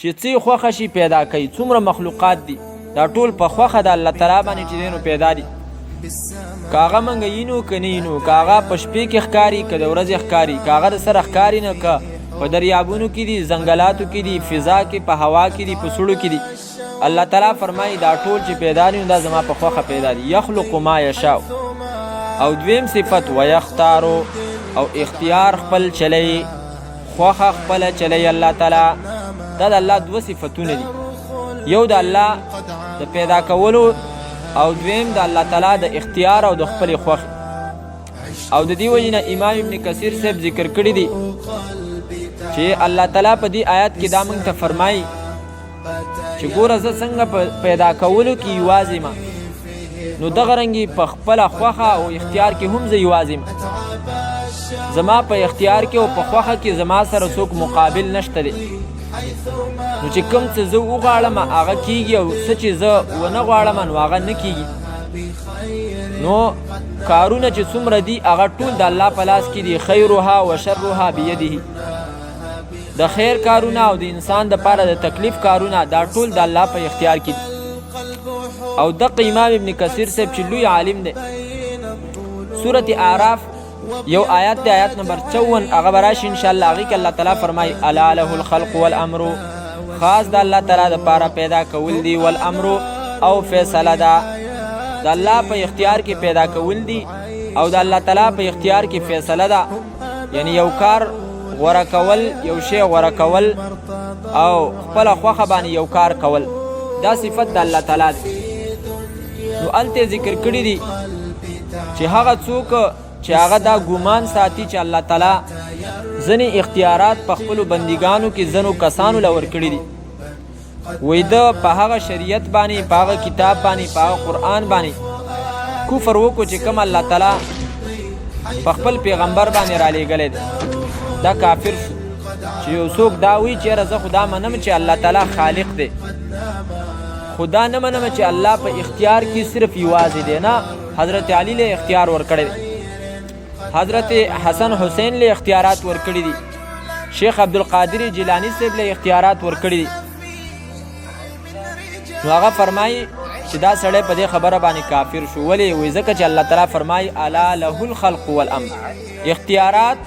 چې څه خوښه شي پیدا کوي. څومره مخلوقات دي دا ټول په خوښه د الله تعالی باندې چې دینو پیدا دي. کاغه منګ یینو کنینو کاغه په شپې کې ښکاری که د ورځې ښکاری کاغه د سره ښکاری نه که په دریابونو کې دي زنګلاتو کې دي فضا کې په هوا کې دي په سړو کې دي. الله تعالی فرمایي دا ټول چې پیدا دي دا زما په خوښه پیدا دي. یخلق ما یشاء. او دویم صفت ویختارو او اختیار خپل چلی خوښه خپل چلی الله تعالی. دا د الله دوه صفتونه دي. یو د الله د پیدا کولو او دویم د الله تعالی د اختیار او د خپل خوښ. او د دې وجې نه امام ابن کثیر صاحب ذکر کړی دی چې الله تعالی په دې آیات کې دا موږ ته فرمایي چې ګوره زه څنګه په پیدا کولو کې یوازې ما نو دغه رنګې په خپله خوښه او اختیار کې هم زه یوازې ما. زما په اختیار کې او په خوښه کې زما سره څوک مقابل نشته دی. نو چې کوم څه زه وغواړم هغه کیږي او څه چې زه ونه غواړم نو هغه نه کیږي. نو کارونه چې څومره دي هغه ټول د الله په لاس کې دي. خیرها و شرها بیده. د خیر کارونه او د انسان د پاره د تکلیف کارونه دا ټول د الله په اختیار کې دي. او دغه امام ابن کثیر صاحب چې لوی عالم دی سورة اعراف یو آیات دی آیات نمبر 54 هغه به راشي انشاءالله. هغې کې الله تعالی فرمایي الا له الخلق والامر. خاص د الله تعالی د پاره پیدا کول دي والامر او فیصله ده د الله په اختیار کې پیدا کول دي او د الله تعالی په اختیار کې فیصله ده. یعنی یو کار غوره کول یو شی غوره کول او خپل خوښه باندې یو کار کول دا صفت د الله تعالی دی. نو الته ذکر کړی دي چې هغه څوک چې هغه دا ګمان ساتي چې الله تعالی ځینې اختیارات په خپلو بندګانو کې ځینو کسانو له ورکړي دي. وایي ده په هغه شریعت باندې په هغه کتاب باندې په هغه قرآن باندې کفر وکړو چې کوم الله تعالی په خپل پیغمبر باندې را لېږلی دی دا کافر شو. چې یو څوک دا وایي چې یاره زه خو دا منم چې الله تعالی خالق دی خو دا نه منم چې الله په اختیار کې صرف یوازې دی. نه حضرت علی له اختیار ورکړی دی. حضرت حسن حسین له اختیارات ورکړي دي. شیخ عبدالقادر جیلانی صاحب له اختیارات ورکړي دي. نو هغه فرمایي چې دا سړی په دې خبره باندې کافر شو. ولې؟ وایي ځکه چې الله تعالی فرمایي الا له الخلق والامر. اختیارات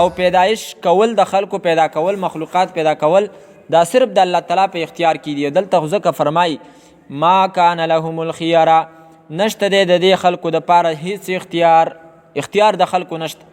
او پیدایش کول د خلقو پیدا کول مخلوقات پیدا کول دا صرف د الله تعالی په اختیار کې دي. دلته ځکه فرمایي ما کان لهم الخیاره. نشته دی د دې خلقو دپاره هیڅ اختیار د خلقو نشته.